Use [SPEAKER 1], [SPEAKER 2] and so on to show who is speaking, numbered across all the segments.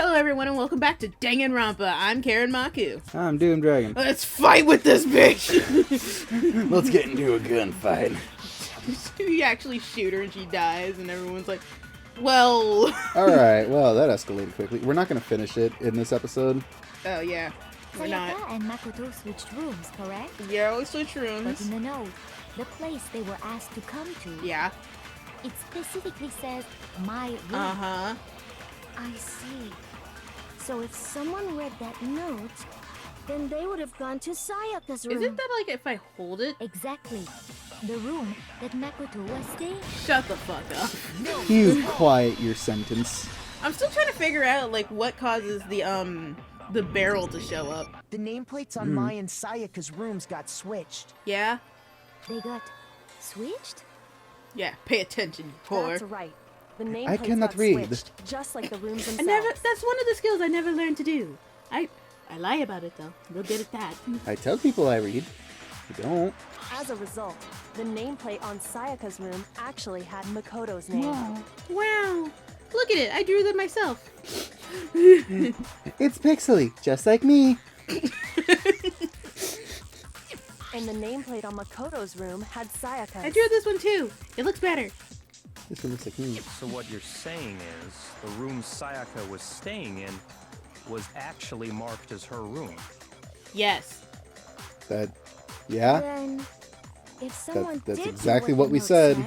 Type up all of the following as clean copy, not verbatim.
[SPEAKER 1] Hello everyone and welcome back to Danganronpa. I'm Karen Maku.
[SPEAKER 2] I'm Doom Dragon.
[SPEAKER 1] Let's fight with this bitch!
[SPEAKER 2] Let's get into a gunfight.
[SPEAKER 1] You actually shoot her and she dies and everyone's like, well...
[SPEAKER 2] Alright, well that escalated quickly. We're not going to finish it in this episode.
[SPEAKER 1] Oh yeah, we're not.
[SPEAKER 3] Sayaka and Makoto switched rooms, correct?
[SPEAKER 1] Yeah, we switch
[SPEAKER 3] But
[SPEAKER 1] rooms.
[SPEAKER 3] in the note, the place they were asked to come to,
[SPEAKER 1] Yeah.
[SPEAKER 3] it specifically says, my room.
[SPEAKER 1] Uh-huh.
[SPEAKER 3] I see. So if someone read that note, then they would have gone to Sayaka's room.
[SPEAKER 1] Isn't that like if I hold it?
[SPEAKER 3] Exactly. The room that Makoto was staying.
[SPEAKER 1] Shut the fuck up.
[SPEAKER 2] You quiet your sentence.
[SPEAKER 1] I'm still trying to figure out like what causes the barrel to show up.
[SPEAKER 4] The nameplates on Mai and Sayaka's rooms got switched.
[SPEAKER 1] Yeah?
[SPEAKER 3] They got switched?
[SPEAKER 1] Yeah, pay attention, you whore.
[SPEAKER 5] That's right. The nameplates
[SPEAKER 2] I cannot
[SPEAKER 5] got
[SPEAKER 2] read.
[SPEAKER 5] switched, just like the rooms
[SPEAKER 1] I
[SPEAKER 5] themselves.
[SPEAKER 1] never, that's one of the skills I never learned to do. I lie about it though. Real good at that.
[SPEAKER 2] I tell people I read. I don't.
[SPEAKER 5] As a result, the nameplate on Sayaka's room actually had Makoto's name.
[SPEAKER 1] Wow. Look at it. I drew them myself.
[SPEAKER 2] It's pixely, just like me.
[SPEAKER 5] And the nameplate on Makoto's room had Sayaka's.
[SPEAKER 1] I drew this one too. It looks better.
[SPEAKER 2] This one looks like me.
[SPEAKER 6] So what you're saying is, the room Sayaka was staying in was actually marked as her room.
[SPEAKER 1] Yes.
[SPEAKER 2] That, yeah?
[SPEAKER 3] Then, if someone
[SPEAKER 2] that's
[SPEAKER 3] did do
[SPEAKER 2] exactly
[SPEAKER 3] what
[SPEAKER 2] what
[SPEAKER 3] the
[SPEAKER 2] we
[SPEAKER 3] note
[SPEAKER 2] said.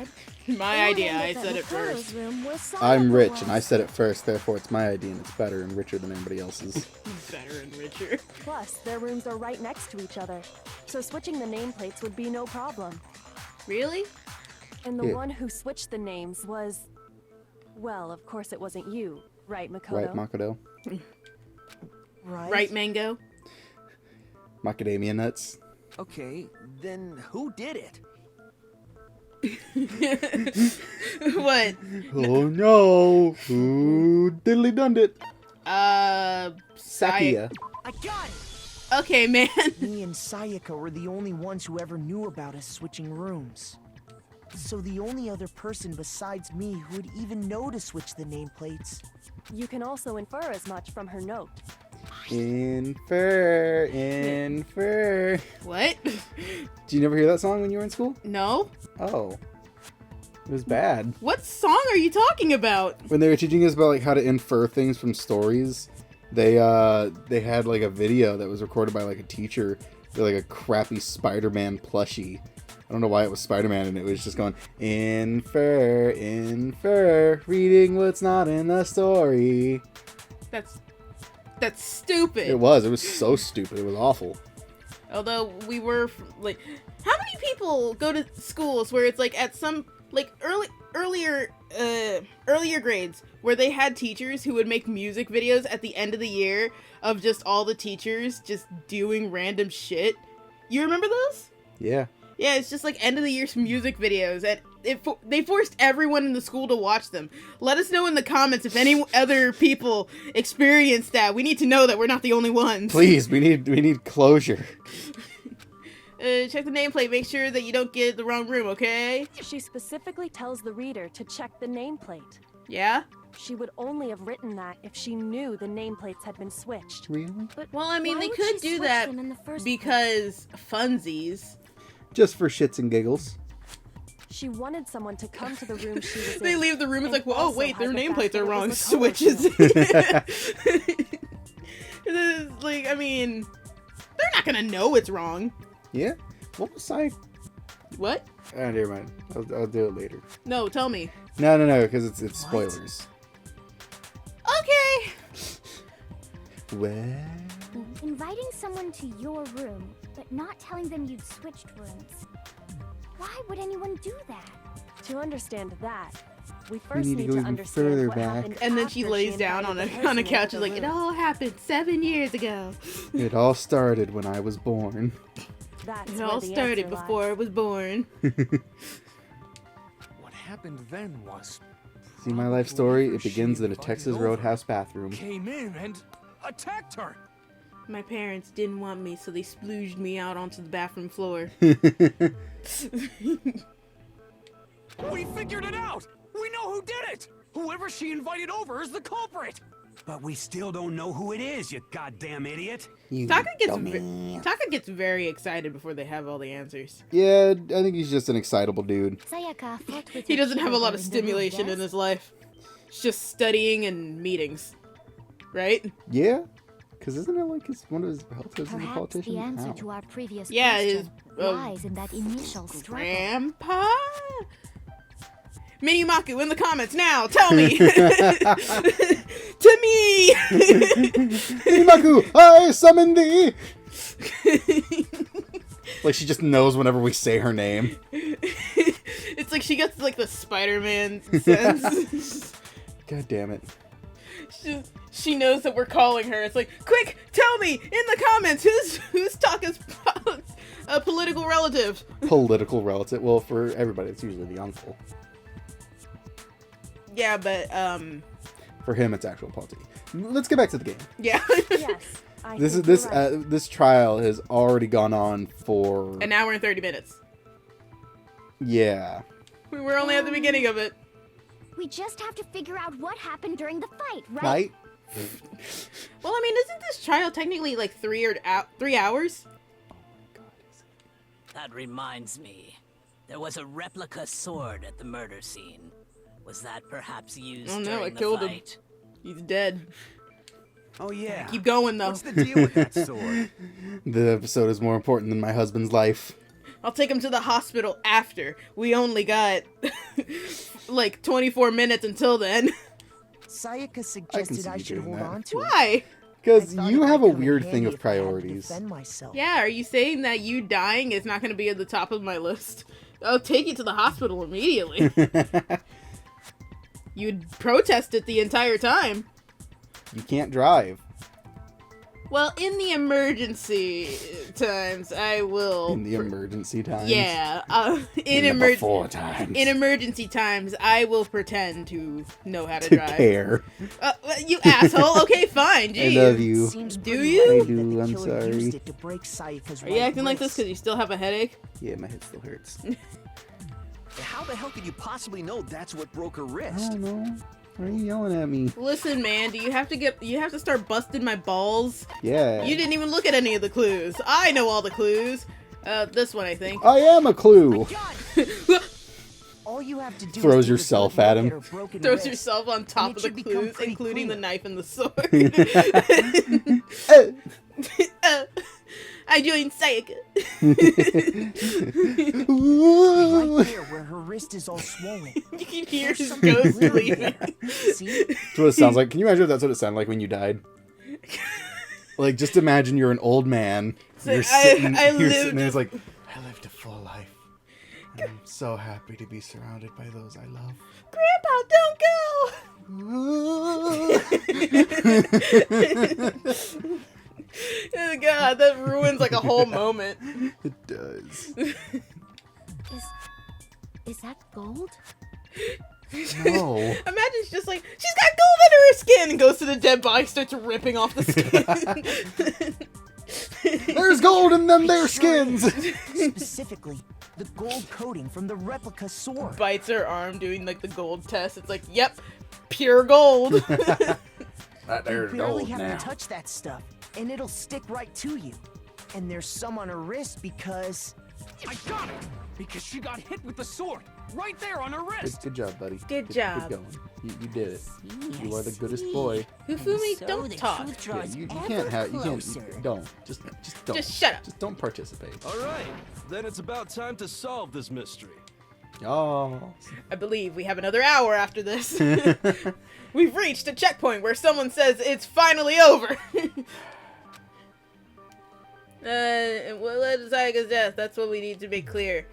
[SPEAKER 1] My
[SPEAKER 3] it would
[SPEAKER 1] idea.
[SPEAKER 3] end up
[SPEAKER 1] I
[SPEAKER 3] that
[SPEAKER 1] said it
[SPEAKER 3] Makoto's
[SPEAKER 1] first.
[SPEAKER 3] room was
[SPEAKER 2] I'm
[SPEAKER 3] Sayaka
[SPEAKER 2] rich
[SPEAKER 3] was.
[SPEAKER 2] and I said it first, therefore it's my idea and it's better and richer than anybody else's.
[SPEAKER 1] Better and richer.
[SPEAKER 5] Plus, their rooms are right next to each other, so switching the nameplates would be no problem.
[SPEAKER 1] Really?
[SPEAKER 5] And the
[SPEAKER 2] Yeah.
[SPEAKER 5] one who switched the names was... Well, of course it wasn't you, right, Makoto?
[SPEAKER 2] Right, Makoto?
[SPEAKER 1] Right, Mango?
[SPEAKER 2] Macadamia nuts.
[SPEAKER 4] Okay, then who did it?
[SPEAKER 1] What?
[SPEAKER 2] Oh no! Who diddly done it? Sakia.
[SPEAKER 4] I got it!
[SPEAKER 1] Okay, man.
[SPEAKER 4] Me and Sayaka were the only ones who ever knew about us switching rooms. So the only other person besides me who would even know to switch the nameplates.
[SPEAKER 5] You can also infer as much from her note.
[SPEAKER 2] Infer.
[SPEAKER 1] What?
[SPEAKER 2] Did you never hear that song when you were in school?
[SPEAKER 1] No?
[SPEAKER 2] Oh. It was bad.
[SPEAKER 1] What song are you talking about?
[SPEAKER 2] When they were teaching us about like how to infer things from stories, they had like a video that was recorded by like a teacher with like a crappy Spider-Man plushie. I don't know why it was Spider-Man and it was just going infer, reading what's not in the story.
[SPEAKER 1] That's stupid.
[SPEAKER 2] It was so stupid. It was awful.
[SPEAKER 1] Although we were like, how many people go to schools where it's like at some like earlier grades where they had teachers who would make music videos at the end of the year of just all the teachers just doing random shit. You remember those?
[SPEAKER 2] Yeah.
[SPEAKER 1] Yeah, it's just like end of the year music videos, and they forced everyone in the school to watch them. Let us know in the comments if any other people experienced that. We need to know that we're not the only ones.
[SPEAKER 2] Please, we need closure.
[SPEAKER 1] Check the nameplate. Make sure that you don't get the wrong room, okay?
[SPEAKER 5] She specifically tells the reader to check the nameplate.
[SPEAKER 1] Yeah?
[SPEAKER 5] She would only have written that if she knew the nameplates had been switched.
[SPEAKER 2] Really?
[SPEAKER 3] But
[SPEAKER 1] Well, I mean,
[SPEAKER 3] why
[SPEAKER 1] they
[SPEAKER 3] would
[SPEAKER 1] could
[SPEAKER 3] she
[SPEAKER 1] do
[SPEAKER 3] switch
[SPEAKER 1] that
[SPEAKER 3] them in the first
[SPEAKER 1] because funsies.
[SPEAKER 2] Just for shits and giggles.
[SPEAKER 5] She wanted someone to come to the room she was in.
[SPEAKER 1] They leave the room, it's
[SPEAKER 5] and
[SPEAKER 1] like, well, oh
[SPEAKER 5] also
[SPEAKER 1] wait,
[SPEAKER 5] hide
[SPEAKER 1] their
[SPEAKER 5] the fact
[SPEAKER 1] nameplates
[SPEAKER 5] that
[SPEAKER 1] are
[SPEAKER 5] it
[SPEAKER 1] wrong.
[SPEAKER 5] was Makoto's
[SPEAKER 1] Switches.
[SPEAKER 5] room.
[SPEAKER 1] It's like, I mean, they're not gonna know it's wrong.
[SPEAKER 2] Yeah? What was I?
[SPEAKER 1] What?
[SPEAKER 2] Oh, never mind. I'll do it later.
[SPEAKER 1] No, tell me.
[SPEAKER 2] No, because it's spoilers.
[SPEAKER 1] Okay.
[SPEAKER 2] Well,
[SPEAKER 3] Inviting someone to your room, but not telling them you'd switched rooms. Why would anyone do that?
[SPEAKER 5] To understand that, we first
[SPEAKER 2] need to
[SPEAKER 5] need
[SPEAKER 2] go
[SPEAKER 5] to
[SPEAKER 2] even
[SPEAKER 5] understand
[SPEAKER 2] further
[SPEAKER 5] what
[SPEAKER 2] back.
[SPEAKER 5] happened
[SPEAKER 1] And then she
[SPEAKER 5] after
[SPEAKER 1] lays down on
[SPEAKER 5] invited
[SPEAKER 1] a
[SPEAKER 5] the
[SPEAKER 1] on a
[SPEAKER 5] person
[SPEAKER 1] couch,
[SPEAKER 5] into
[SPEAKER 1] is
[SPEAKER 5] the
[SPEAKER 1] like, it
[SPEAKER 5] room.
[SPEAKER 1] all happened 7 years ago.
[SPEAKER 2] it all started when I was born.
[SPEAKER 5] That's
[SPEAKER 1] It
[SPEAKER 5] where
[SPEAKER 1] all
[SPEAKER 5] the
[SPEAKER 1] started
[SPEAKER 5] answer
[SPEAKER 1] before I
[SPEAKER 5] lies.
[SPEAKER 1] was born.
[SPEAKER 6] What happened then was...
[SPEAKER 2] See my life story?
[SPEAKER 6] whoever
[SPEAKER 2] It begins
[SPEAKER 6] she
[SPEAKER 2] in a
[SPEAKER 6] invited
[SPEAKER 2] Texas
[SPEAKER 6] over
[SPEAKER 2] Roadhouse bathroom.
[SPEAKER 6] came in and attacked her.
[SPEAKER 1] My parents didn't want me, so they splooged me out onto the bathroom floor.
[SPEAKER 6] We figured it out! We know who did it! Whoever she invited over is the culprit!
[SPEAKER 7] But we still don't know who it is, you goddamn idiot.
[SPEAKER 2] You
[SPEAKER 1] Taka
[SPEAKER 2] dumbass.
[SPEAKER 1] gets very excited before they have all the answers.
[SPEAKER 2] Yeah, I think he's just an excitable dude.
[SPEAKER 3] Sayaka fought with
[SPEAKER 1] He
[SPEAKER 3] her
[SPEAKER 1] doesn't have a lot of
[SPEAKER 3] keyboard in the room,
[SPEAKER 1] stimulation in
[SPEAKER 3] yes?
[SPEAKER 1] his life. It's just studying and meetings, right?
[SPEAKER 2] Yeah? Because isn't it like one of his relatives is a
[SPEAKER 3] Perhaps
[SPEAKER 2] politician?
[SPEAKER 3] the answer
[SPEAKER 2] How?
[SPEAKER 3] to our previous
[SPEAKER 1] Yeah, his
[SPEAKER 3] question lies in that initial struggle.
[SPEAKER 1] grandpa? Minimaku in the comments now. Tell me. To me.
[SPEAKER 2] Minimaku, I summon thee! Like she just knows whenever we say her name.
[SPEAKER 1] It's like she gets like the Spider-Man sense.
[SPEAKER 2] God damn it.
[SPEAKER 1] She knows that we're calling her. It's like, quick, tell me in the comments who's Taka's a political relative.
[SPEAKER 2] Political relative. Well, for everybody, it's usually the uncle.
[SPEAKER 1] Yeah, but
[SPEAKER 2] For him, it's actual politics. Let's get back to the game.
[SPEAKER 1] yeah.
[SPEAKER 5] Yes. I
[SPEAKER 2] This
[SPEAKER 5] think
[SPEAKER 2] is
[SPEAKER 5] you're right.
[SPEAKER 2] this trial has already gone on for
[SPEAKER 1] An hour and 30 minutes.
[SPEAKER 2] yeah.
[SPEAKER 1] We were only at the beginning of it.
[SPEAKER 3] We just have to figure out what happened during the fight, right?
[SPEAKER 2] Right?
[SPEAKER 1] Well, I mean, isn't this trial technically like 3 hours?
[SPEAKER 8] That reminds me. There was a replica sword at the murder scene. Was that perhaps used
[SPEAKER 1] Oh no,
[SPEAKER 8] during
[SPEAKER 1] I
[SPEAKER 8] the
[SPEAKER 1] killed him.
[SPEAKER 8] fight?
[SPEAKER 1] He's dead.
[SPEAKER 7] Oh yeah.
[SPEAKER 1] Keep going though.
[SPEAKER 7] What's the deal with that sword?
[SPEAKER 2] The episode is more important than my husband's life.
[SPEAKER 1] I'll take him to the hospital after. We only got like 24 minutes until then.
[SPEAKER 4] Sayaka suggested
[SPEAKER 2] see
[SPEAKER 4] I
[SPEAKER 2] you
[SPEAKER 4] should
[SPEAKER 2] doing
[SPEAKER 4] hold
[SPEAKER 2] that.
[SPEAKER 4] on to it.
[SPEAKER 1] Why?
[SPEAKER 2] Because
[SPEAKER 4] I thought
[SPEAKER 2] you
[SPEAKER 4] it
[SPEAKER 2] have
[SPEAKER 4] might
[SPEAKER 2] a
[SPEAKER 4] come in
[SPEAKER 2] weird
[SPEAKER 4] handy
[SPEAKER 2] thing of
[SPEAKER 4] if I had to
[SPEAKER 2] priorities.
[SPEAKER 4] defend myself.
[SPEAKER 1] Yeah, are you saying that you dying is not going to be at the top of my list? I'll take you to the hospital immediately. You'd protest it the entire time.
[SPEAKER 2] You can't drive.
[SPEAKER 1] Well, in the emergency times, I will.
[SPEAKER 2] In the emergency times.
[SPEAKER 1] Yeah,
[SPEAKER 2] In the before times.
[SPEAKER 1] in emergency times, I will pretend to know how to
[SPEAKER 2] to
[SPEAKER 1] drive.
[SPEAKER 2] care.
[SPEAKER 1] You asshole. Okay, fine. Jeez.
[SPEAKER 2] I love you.
[SPEAKER 4] Seems
[SPEAKER 1] Do
[SPEAKER 4] pretty
[SPEAKER 1] you?
[SPEAKER 4] likely
[SPEAKER 2] I do,
[SPEAKER 4] that the
[SPEAKER 2] I'm
[SPEAKER 4] killer
[SPEAKER 2] sorry.
[SPEAKER 4] used it to break Sayaka's
[SPEAKER 1] Are you
[SPEAKER 4] right
[SPEAKER 1] acting like this
[SPEAKER 4] wrist.
[SPEAKER 1] because you still have a headache?
[SPEAKER 2] Yeah, my head still hurts.
[SPEAKER 9] How the hell could you possibly know that's what broke her
[SPEAKER 2] I
[SPEAKER 9] wrist?
[SPEAKER 2] don't know. Why are you yelling at me?
[SPEAKER 1] Listen, man. Do you have to start busting my balls?
[SPEAKER 2] Yeah.
[SPEAKER 1] You didn't even look at any of the clues. I know all the clues. This one, I think.
[SPEAKER 2] I am a clue.
[SPEAKER 4] All you have to do
[SPEAKER 2] Throws
[SPEAKER 4] is take a
[SPEAKER 2] yourself
[SPEAKER 4] good
[SPEAKER 2] at
[SPEAKER 4] look
[SPEAKER 2] him.
[SPEAKER 4] her broken
[SPEAKER 1] Throws
[SPEAKER 4] wrist,
[SPEAKER 1] yourself on top
[SPEAKER 4] it
[SPEAKER 1] of the
[SPEAKER 4] should become
[SPEAKER 1] clues,
[SPEAKER 4] pretty
[SPEAKER 1] including the
[SPEAKER 4] clear.
[SPEAKER 1] knife and the sword. I joined Sayaka.
[SPEAKER 4] right there where her wrist is all swollen.
[SPEAKER 1] You can hear
[SPEAKER 4] There's
[SPEAKER 1] his
[SPEAKER 4] something
[SPEAKER 1] ghost
[SPEAKER 4] clear
[SPEAKER 1] leaving.
[SPEAKER 4] there. See?
[SPEAKER 2] That's what it sounds like. Can you imagine if that's what it sounded like when you died? Like, just imagine you're an old man.
[SPEAKER 1] So
[SPEAKER 2] You're sitting,
[SPEAKER 1] I
[SPEAKER 2] you're
[SPEAKER 1] lived-
[SPEAKER 2] sitting there. It's like, I lived a full life. And I'm so happy to be surrounded by those I love.
[SPEAKER 1] Grandpa, don't go! Oh god, that ruins like a whole moment.
[SPEAKER 2] It does.
[SPEAKER 3] Is that gold?
[SPEAKER 2] No.
[SPEAKER 1] Imagine it's just like, she's got gold under her skin, and goes to the dead body, starts ripping off the skin.
[SPEAKER 2] There's gold in them there skins.
[SPEAKER 4] Specifically, the gold coating from the replica sword.
[SPEAKER 1] Bites her arm doing like the gold test. It's like, yep, pure gold.
[SPEAKER 2] That
[SPEAKER 4] You
[SPEAKER 2] there's
[SPEAKER 4] barely
[SPEAKER 2] gold
[SPEAKER 4] have
[SPEAKER 2] now.
[SPEAKER 4] to touch that stuff, and it'll stick right to you. And there's some on her wrist because...
[SPEAKER 7] I got it! Because she got hit with the sword! Right there on her wrist!
[SPEAKER 2] Good job, buddy.
[SPEAKER 1] Good job.
[SPEAKER 2] Good going. You did it. You are the goodest boy.
[SPEAKER 1] Hufumi,
[SPEAKER 8] So
[SPEAKER 1] don't
[SPEAKER 8] the
[SPEAKER 1] talk.
[SPEAKER 8] truth
[SPEAKER 2] Yeah,
[SPEAKER 8] draws
[SPEAKER 2] you
[SPEAKER 8] ever
[SPEAKER 2] can't have. You
[SPEAKER 8] closer.
[SPEAKER 2] can't. Don't. Just don't.
[SPEAKER 1] Just shut up.
[SPEAKER 2] Just don't participate.
[SPEAKER 9] All right, then it's about time to solve this mystery.
[SPEAKER 2] Oh.
[SPEAKER 1] I believe we have another hour after this. We've reached a checkpoint where someone says it's finally over. Well, it's Sayaka's death. That's what we need to make clear.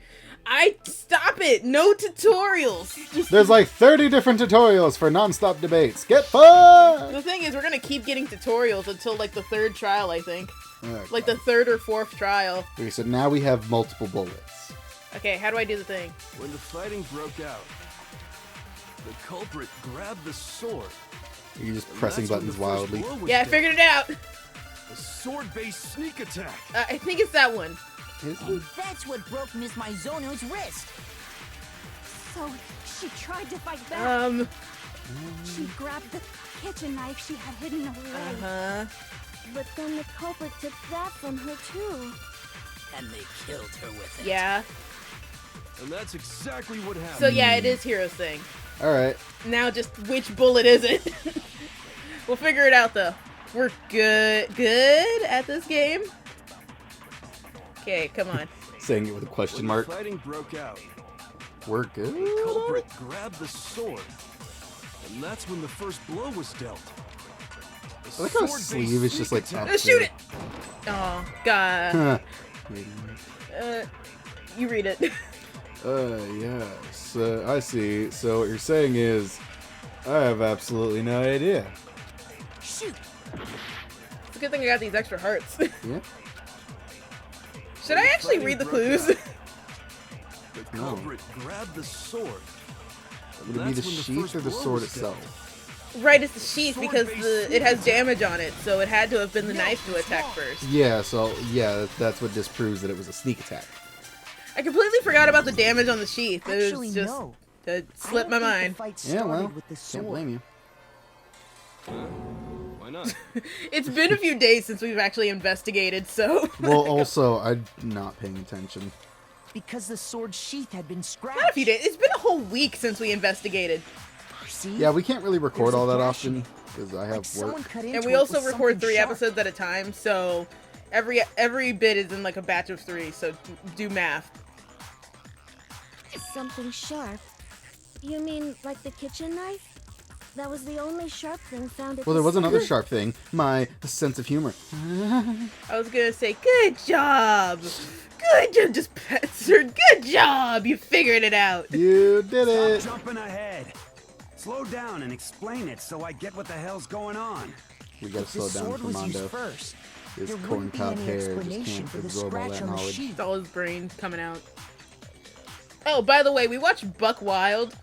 [SPEAKER 1] Stop it! No tutorials! Just,
[SPEAKER 2] There's like 30 different tutorials for non-stop debates. Get fun!
[SPEAKER 1] the thing is, we're gonna keep getting tutorials until like the third trial, I think.
[SPEAKER 2] Okay.
[SPEAKER 1] Like the third or fourth trial.
[SPEAKER 2] Okay, so now we have multiple bullets.
[SPEAKER 1] Okay, how do I do the thing?
[SPEAKER 9] When the fighting broke out, the culprit grabbed the sword.
[SPEAKER 2] You're just
[SPEAKER 9] and
[SPEAKER 2] pressing
[SPEAKER 9] that's when
[SPEAKER 2] buttons
[SPEAKER 9] the first
[SPEAKER 2] wildly.
[SPEAKER 9] blow was
[SPEAKER 1] Yeah, I
[SPEAKER 9] dealt.
[SPEAKER 1] figured it out!
[SPEAKER 9] A sword-based sneak attack.
[SPEAKER 1] I think it's that one.
[SPEAKER 2] Is
[SPEAKER 8] And
[SPEAKER 2] it?
[SPEAKER 8] that's what broke Miss Maizono's wrist.
[SPEAKER 5] So she tried to fight back. She grabbed the
[SPEAKER 3] kitchen knife she had hidden away.
[SPEAKER 1] Uh-huh.
[SPEAKER 3] But then the culprit took that from her too.
[SPEAKER 8] And they killed her with it.
[SPEAKER 1] Yeah.
[SPEAKER 9] And that's exactly what happened.
[SPEAKER 1] So yeah, it is Hero's thing.
[SPEAKER 2] Alright.
[SPEAKER 1] Now just which bullet is it? We'll figure it out though. We're good at this game. Okay, come on.
[SPEAKER 2] Saying it with a question mark.
[SPEAKER 9] When the fighting broke out,
[SPEAKER 2] We're good.
[SPEAKER 9] the culprit grabbed the sword. And that's when the first blow was dealt.
[SPEAKER 2] I like how his sleeve is just like up
[SPEAKER 1] Shoot
[SPEAKER 2] there.
[SPEAKER 1] it! Oh, God.
[SPEAKER 2] Huh.
[SPEAKER 1] You read it.
[SPEAKER 2] Yes. I see. So what you're saying is, I have absolutely no idea.
[SPEAKER 8] Shoot!
[SPEAKER 1] It's a good thing I got these extra hearts.
[SPEAKER 2] Yeah.
[SPEAKER 1] Should I actually read the clues?
[SPEAKER 9] The culprit grabbed the sword. And
[SPEAKER 2] Would it be the
[SPEAKER 9] that's when
[SPEAKER 2] sheath
[SPEAKER 9] first
[SPEAKER 2] or the
[SPEAKER 9] blow
[SPEAKER 2] sword
[SPEAKER 9] was dealt.
[SPEAKER 2] itself?
[SPEAKER 1] Right, it's the sheath because it has damage on it, so it had to have been the knife to attack first.
[SPEAKER 2] Yeah, so, yeah, that's what disproves that it was a sneak attack.
[SPEAKER 1] I completely forgot about the damage on the sheath. It
[SPEAKER 4] Actually,
[SPEAKER 1] was just,
[SPEAKER 4] no.
[SPEAKER 1] it
[SPEAKER 4] I
[SPEAKER 1] slipped
[SPEAKER 4] don't
[SPEAKER 1] my
[SPEAKER 4] think
[SPEAKER 1] mind.
[SPEAKER 4] The fight
[SPEAKER 2] Yeah,
[SPEAKER 4] started
[SPEAKER 2] well,
[SPEAKER 4] with the
[SPEAKER 2] can't
[SPEAKER 4] sword.
[SPEAKER 2] blame you.
[SPEAKER 9] Why not?
[SPEAKER 1] It's been a few days since we've actually investigated, so...
[SPEAKER 2] Well, also, I'm not paying attention.
[SPEAKER 4] Because the sword sheath had been scratched.
[SPEAKER 1] Not a few days. It's been a whole week since we investigated.
[SPEAKER 4] See?
[SPEAKER 2] Yeah, we can't really record
[SPEAKER 4] There's a
[SPEAKER 2] all that
[SPEAKER 4] gash in
[SPEAKER 2] often,
[SPEAKER 4] it.
[SPEAKER 2] because I
[SPEAKER 4] Like
[SPEAKER 2] have
[SPEAKER 4] someone
[SPEAKER 2] work.
[SPEAKER 4] cut into
[SPEAKER 1] And we
[SPEAKER 4] it
[SPEAKER 1] also
[SPEAKER 4] with
[SPEAKER 1] record
[SPEAKER 4] something
[SPEAKER 1] 3
[SPEAKER 4] sharp.
[SPEAKER 1] episodes at a time, so every bit is in like a batch of 3, so do math.
[SPEAKER 3] Something sharp? You mean like the kitchen knife? That was the only sharp thing found at
[SPEAKER 2] Well,
[SPEAKER 3] the
[SPEAKER 2] there was another
[SPEAKER 3] scene.
[SPEAKER 2] sharp thing. My sense of humor.
[SPEAKER 1] I was gonna say, good job! Good job, just sir, good job! You figured it out!
[SPEAKER 2] You did
[SPEAKER 10] Stop
[SPEAKER 2] it!
[SPEAKER 10] jumping ahead. Slow down and explain it so I get what the hell's going on.
[SPEAKER 2] We gotta
[SPEAKER 4] If the
[SPEAKER 2] slow down
[SPEAKER 4] sword
[SPEAKER 2] for
[SPEAKER 4] was
[SPEAKER 2] Mondo.
[SPEAKER 4] used first,
[SPEAKER 2] His
[SPEAKER 4] there wouldn't
[SPEAKER 2] corn
[SPEAKER 4] be
[SPEAKER 2] cob
[SPEAKER 4] any
[SPEAKER 2] hair just
[SPEAKER 4] explanation
[SPEAKER 2] can't
[SPEAKER 4] for the
[SPEAKER 2] absorb all
[SPEAKER 4] scratch
[SPEAKER 2] that
[SPEAKER 4] on the
[SPEAKER 2] knowledge.
[SPEAKER 4] sheath.
[SPEAKER 1] It's all his brain coming out. Oh, by the way, we watched Buck Wild.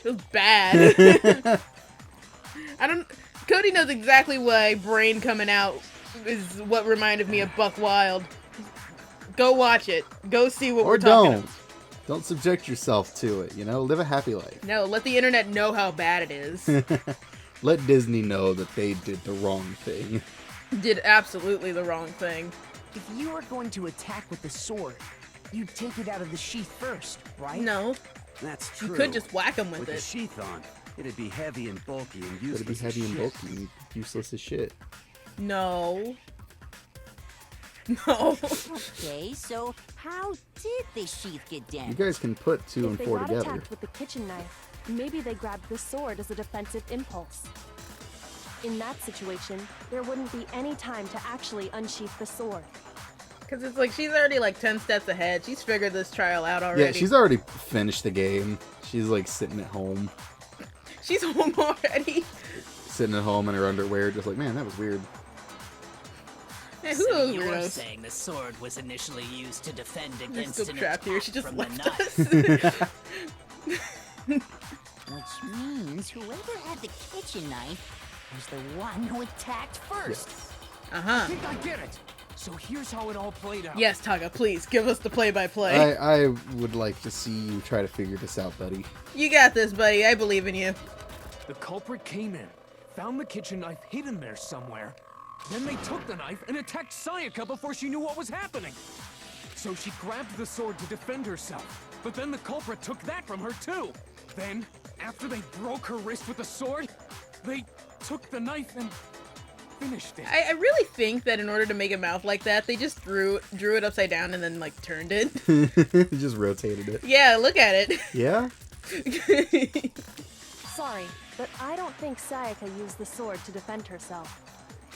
[SPEAKER 1] It was bad. I don't... Cody knows exactly why brain coming out is what reminded me of Buck Wild. Go watch it. Go see what
[SPEAKER 2] Or
[SPEAKER 1] we're talking
[SPEAKER 2] don't.
[SPEAKER 1] about.
[SPEAKER 2] Don't subject yourself to it, you know? Live a happy life.
[SPEAKER 1] No, let the internet know how bad it is.
[SPEAKER 2] Let Disney know that they did the wrong thing.
[SPEAKER 1] Did absolutely the wrong thing.
[SPEAKER 4] If you were going to attack with the sword, you'd take it out of the sheath first, right?
[SPEAKER 1] No,
[SPEAKER 10] That's
[SPEAKER 1] you
[SPEAKER 10] true.
[SPEAKER 1] could just whack him with
[SPEAKER 10] With the
[SPEAKER 1] it.
[SPEAKER 10] sheath on, it'd be heavy and bulky and useless.
[SPEAKER 2] It'd be heavy
[SPEAKER 10] as
[SPEAKER 2] and
[SPEAKER 10] shit.
[SPEAKER 2] bulky and useless as shit.
[SPEAKER 1] No. No.
[SPEAKER 11] Okay, so how did the sheath get
[SPEAKER 2] You
[SPEAKER 11] damaged?
[SPEAKER 2] guys can put 2
[SPEAKER 5] If
[SPEAKER 2] and
[SPEAKER 5] they
[SPEAKER 2] 4
[SPEAKER 5] got
[SPEAKER 2] together.
[SPEAKER 5] attacked with the kitchen knife, maybe they grabbed the sword as a defensive impulse. In that situation, there wouldn't be any time to actually unsheath the sword.
[SPEAKER 1] Because it's like she's already like 10 steps ahead. She's figured this trial out already.
[SPEAKER 2] Yeah, she's already finished the game. She's like sitting at home.
[SPEAKER 1] She's home already.
[SPEAKER 2] Sitting at home in her underwear, just like, man, that was weird.
[SPEAKER 1] Hey, who
[SPEAKER 8] So
[SPEAKER 1] knows
[SPEAKER 8] you're
[SPEAKER 1] weirdos?
[SPEAKER 8] saying the sword was initially used to defend
[SPEAKER 1] You're
[SPEAKER 8] against
[SPEAKER 1] still
[SPEAKER 8] an
[SPEAKER 1] trapped here.
[SPEAKER 8] attack
[SPEAKER 1] She just
[SPEAKER 8] from the
[SPEAKER 1] left
[SPEAKER 8] knife.
[SPEAKER 1] us.
[SPEAKER 11] Which means whoever had the kitchen knife was the one who attacked first.
[SPEAKER 1] Uh
[SPEAKER 7] I
[SPEAKER 1] huh.
[SPEAKER 7] think I get it. So here's how it all played out.
[SPEAKER 1] Yes, Taga, please give us the play-by-play.
[SPEAKER 2] I would like to see you try to figure this out, buddy.
[SPEAKER 1] You got this, buddy. I believe in you.
[SPEAKER 7] The culprit came in, found the kitchen knife hidden there somewhere. Then they took the knife and attacked Sayaka before she knew what was happening. So she grabbed the sword to defend herself. But then the culprit took that from her too. Then, after they broke her wrist with the sword, they took the knife and finished it.
[SPEAKER 1] I really think that in order to make a mouth like that, they just drew it upside down and then like turned it.
[SPEAKER 2] Just rotated it.
[SPEAKER 1] Yeah, look at it.
[SPEAKER 2] Yeah?
[SPEAKER 5] Sorry, but I don't think Sayaka used the sword to defend herself.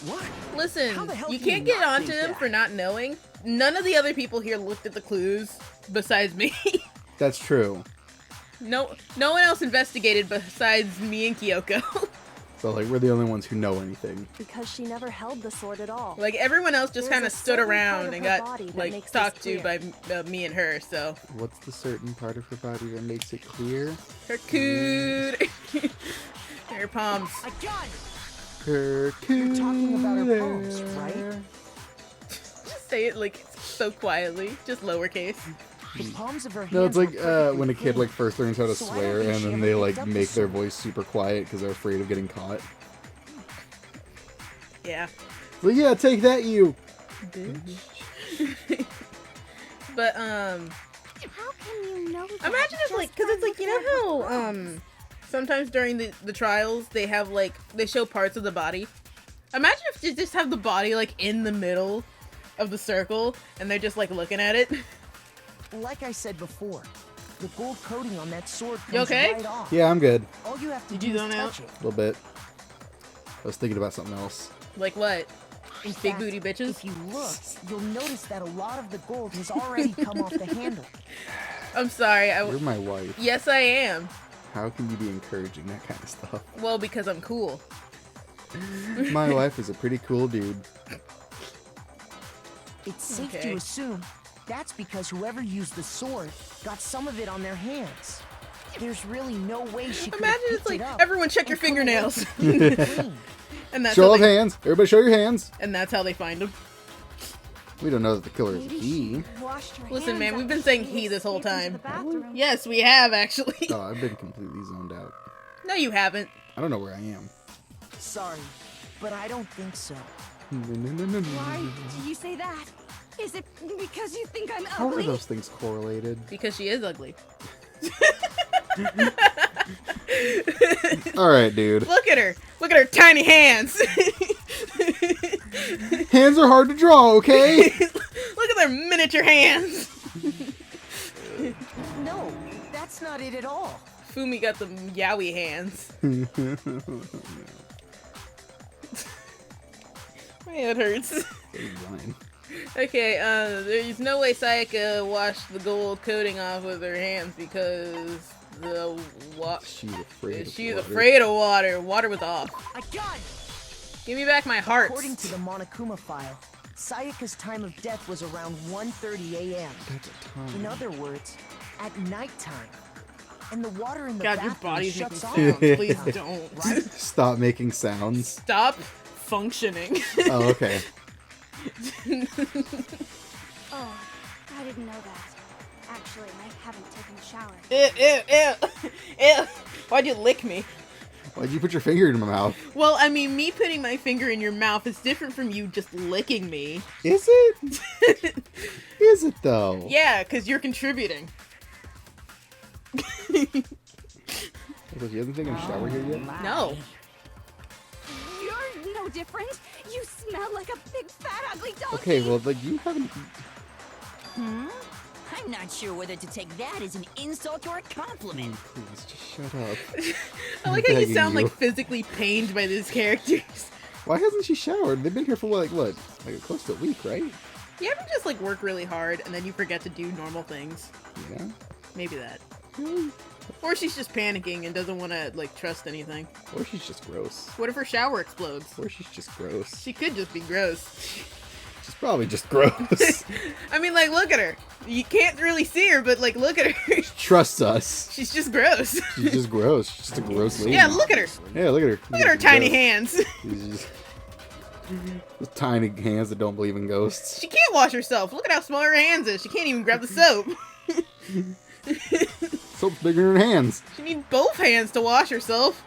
[SPEAKER 10] What?
[SPEAKER 1] Listen,
[SPEAKER 10] How the hell
[SPEAKER 1] you
[SPEAKER 10] do you
[SPEAKER 1] can't get
[SPEAKER 10] not
[SPEAKER 1] onto
[SPEAKER 10] think
[SPEAKER 1] him
[SPEAKER 10] that?
[SPEAKER 1] for not knowing. None of the other people here looked at the clues besides me.
[SPEAKER 2] That's true.
[SPEAKER 1] No one else investigated besides me and Kyoko.
[SPEAKER 2] So, like, we're the only ones who know anything.
[SPEAKER 5] Because she never held the sword at all.
[SPEAKER 1] Like everyone else just
[SPEAKER 5] There's
[SPEAKER 1] kind
[SPEAKER 5] a
[SPEAKER 1] of stood
[SPEAKER 5] certain part
[SPEAKER 1] around
[SPEAKER 5] of
[SPEAKER 1] and
[SPEAKER 5] her
[SPEAKER 1] got
[SPEAKER 5] body that
[SPEAKER 1] like
[SPEAKER 5] makes
[SPEAKER 1] talked
[SPEAKER 5] this
[SPEAKER 1] to by me and her. So
[SPEAKER 2] What's the certain part of her body that makes it clear?
[SPEAKER 1] her coot, her palms.
[SPEAKER 4] I got it!
[SPEAKER 2] Her
[SPEAKER 4] You're talking about her
[SPEAKER 2] cooter.
[SPEAKER 4] palms, right?
[SPEAKER 1] Just say it like so quietly, just lowercase.
[SPEAKER 4] The palms of her hands
[SPEAKER 2] No, it's like
[SPEAKER 4] were perfectly
[SPEAKER 2] when a kid
[SPEAKER 4] clean.
[SPEAKER 2] like first learns how to
[SPEAKER 4] So I don't
[SPEAKER 2] swear
[SPEAKER 4] think
[SPEAKER 2] and
[SPEAKER 4] she
[SPEAKER 2] then
[SPEAKER 4] ever
[SPEAKER 2] they
[SPEAKER 4] picked
[SPEAKER 2] like
[SPEAKER 4] up the
[SPEAKER 2] make their
[SPEAKER 4] sword.
[SPEAKER 2] voice super quiet because they're afraid of getting caught.
[SPEAKER 1] Yeah.
[SPEAKER 2] Well, yeah, take that, you.
[SPEAKER 1] But
[SPEAKER 3] How can you know that?
[SPEAKER 1] imagine if like, because it's like, you know how sometimes during the trials they have like they show parts of the body. Imagine if you just have the body like in the middle of the circle and they're just like looking at it.
[SPEAKER 4] Like I said before, the gold coating on that sword comes
[SPEAKER 1] You okay?
[SPEAKER 4] right off.
[SPEAKER 2] Yeah, I'm good.
[SPEAKER 4] All you have to
[SPEAKER 1] Did
[SPEAKER 4] do
[SPEAKER 1] you
[SPEAKER 4] is
[SPEAKER 1] zone
[SPEAKER 4] touch
[SPEAKER 1] out?
[SPEAKER 4] it.
[SPEAKER 2] A little bit. I was thinking about something else.
[SPEAKER 1] Like what?
[SPEAKER 4] In
[SPEAKER 1] Big
[SPEAKER 4] fact,
[SPEAKER 1] booty bitches?
[SPEAKER 4] If you look, you'll notice that a lot of the gold has already come off the handle.
[SPEAKER 1] I'm sorry.
[SPEAKER 2] You're my wife.
[SPEAKER 1] Yes, I am.
[SPEAKER 2] How can you be encouraging that kind of stuff?
[SPEAKER 1] Well, because I'm cool.
[SPEAKER 2] My wife is a pretty cool dude.
[SPEAKER 4] It's safe
[SPEAKER 1] Okay.
[SPEAKER 4] to assume that's because whoever used the sword got some of it on their hands. There's really no way she could
[SPEAKER 1] Imagine
[SPEAKER 4] have
[SPEAKER 1] it's
[SPEAKER 4] picked
[SPEAKER 1] like
[SPEAKER 4] it up
[SPEAKER 1] everyone check your
[SPEAKER 4] and come away
[SPEAKER 1] fingernails.
[SPEAKER 4] clean.
[SPEAKER 1] And that's
[SPEAKER 2] Show
[SPEAKER 1] how
[SPEAKER 2] of
[SPEAKER 1] they,
[SPEAKER 2] hands. Everybody show your hands.
[SPEAKER 1] and that's how they find him.
[SPEAKER 2] We don't know that the killer is a
[SPEAKER 3] Maybe
[SPEAKER 2] he.
[SPEAKER 3] she washed her
[SPEAKER 1] Listen,
[SPEAKER 3] hands
[SPEAKER 1] man, we've
[SPEAKER 3] after
[SPEAKER 1] been saying
[SPEAKER 3] she
[SPEAKER 1] he this whole
[SPEAKER 3] escaped into
[SPEAKER 1] time.
[SPEAKER 3] the bathroom.
[SPEAKER 1] Yes, we have actually.
[SPEAKER 2] Oh, I've been completely zoned out.
[SPEAKER 1] No, you haven't.
[SPEAKER 2] I don't know where I am.
[SPEAKER 4] Sorry, but I don't think so.
[SPEAKER 3] Why do you say that? Is it because you think I'm
[SPEAKER 2] How are
[SPEAKER 3] ugly?
[SPEAKER 2] those things correlated?
[SPEAKER 1] Because she is ugly.
[SPEAKER 2] All right, dude.
[SPEAKER 1] Look at her. Look at her tiny hands.
[SPEAKER 2] Hands are hard to draw, okay?
[SPEAKER 1] Look at their miniature hands.
[SPEAKER 4] No, that's not it at all.
[SPEAKER 1] Fumi got the yowie hands. My head hurts. Okay, there's no way Sayaka washed the gold coating off with her hands because the she's afraid of water. Water was off.
[SPEAKER 4] I got it!
[SPEAKER 1] Give me back my heart.
[SPEAKER 4] According to the Monokuma file, Sayaka's time of death was around 1:30 a.m.
[SPEAKER 2] That's a ton.
[SPEAKER 4] In other words, at nighttime. And the water in the
[SPEAKER 1] God, your
[SPEAKER 4] bathroom
[SPEAKER 1] body's
[SPEAKER 4] shuts off.
[SPEAKER 1] making
[SPEAKER 4] at
[SPEAKER 1] sounds. Please
[SPEAKER 4] nighttime,
[SPEAKER 1] don't.
[SPEAKER 4] Right?
[SPEAKER 2] Stop making sounds.
[SPEAKER 1] Stop functioning.
[SPEAKER 2] Oh, okay.
[SPEAKER 3] Oh, I didn't know that. Actually, I haven't taken a shower.
[SPEAKER 1] Ew, ew, ew, ew. Why'd you lick me?
[SPEAKER 2] Why'd you put your finger in my mouth?
[SPEAKER 1] Well, I mean, me putting my finger in your mouth is different from you just licking me.
[SPEAKER 2] Is it? Is it though?
[SPEAKER 1] Yeah, because you're contributing.
[SPEAKER 2] Look, you haven't taken a shower here yet?
[SPEAKER 1] No.
[SPEAKER 3] You're no different. You smell like a big fat ugly donkey.
[SPEAKER 2] Okay, well, like you haven't.
[SPEAKER 11] I'm not sure whether to take that as an insult or a compliment.
[SPEAKER 2] Please, just shut up.
[SPEAKER 1] I like how you
[SPEAKER 2] Begging
[SPEAKER 1] sound
[SPEAKER 2] you.
[SPEAKER 1] like physically pained by these characters.
[SPEAKER 2] Why hasn't she showered? They've been here for like close to a week, right?
[SPEAKER 1] You ever just like work really hard and then you forget to do normal things?
[SPEAKER 2] Yeah.
[SPEAKER 1] Maybe that. Or she's just panicking and doesn't want to like trust anything.
[SPEAKER 2] Or she's just gross.
[SPEAKER 1] What if her shower explodes?
[SPEAKER 2] Or she's just gross.
[SPEAKER 1] She could just be gross.
[SPEAKER 2] She's probably just gross.
[SPEAKER 1] I mean, like, look at her. You can't really see her, but like, look at her.
[SPEAKER 2] Trust us.
[SPEAKER 1] She's just gross.
[SPEAKER 2] She's just gross. She's just a gross lady.
[SPEAKER 1] Yeah, look at her.
[SPEAKER 2] Yeah, look at her.
[SPEAKER 1] Look at her tiny hands.
[SPEAKER 2] She's just with tiny hands that don't believe in ghosts.
[SPEAKER 1] She can't wash herself. Look at how small her hands is. She can't even grab the soap.
[SPEAKER 2] Soap's bigger than her hands.
[SPEAKER 1] She needs both hands to wash herself.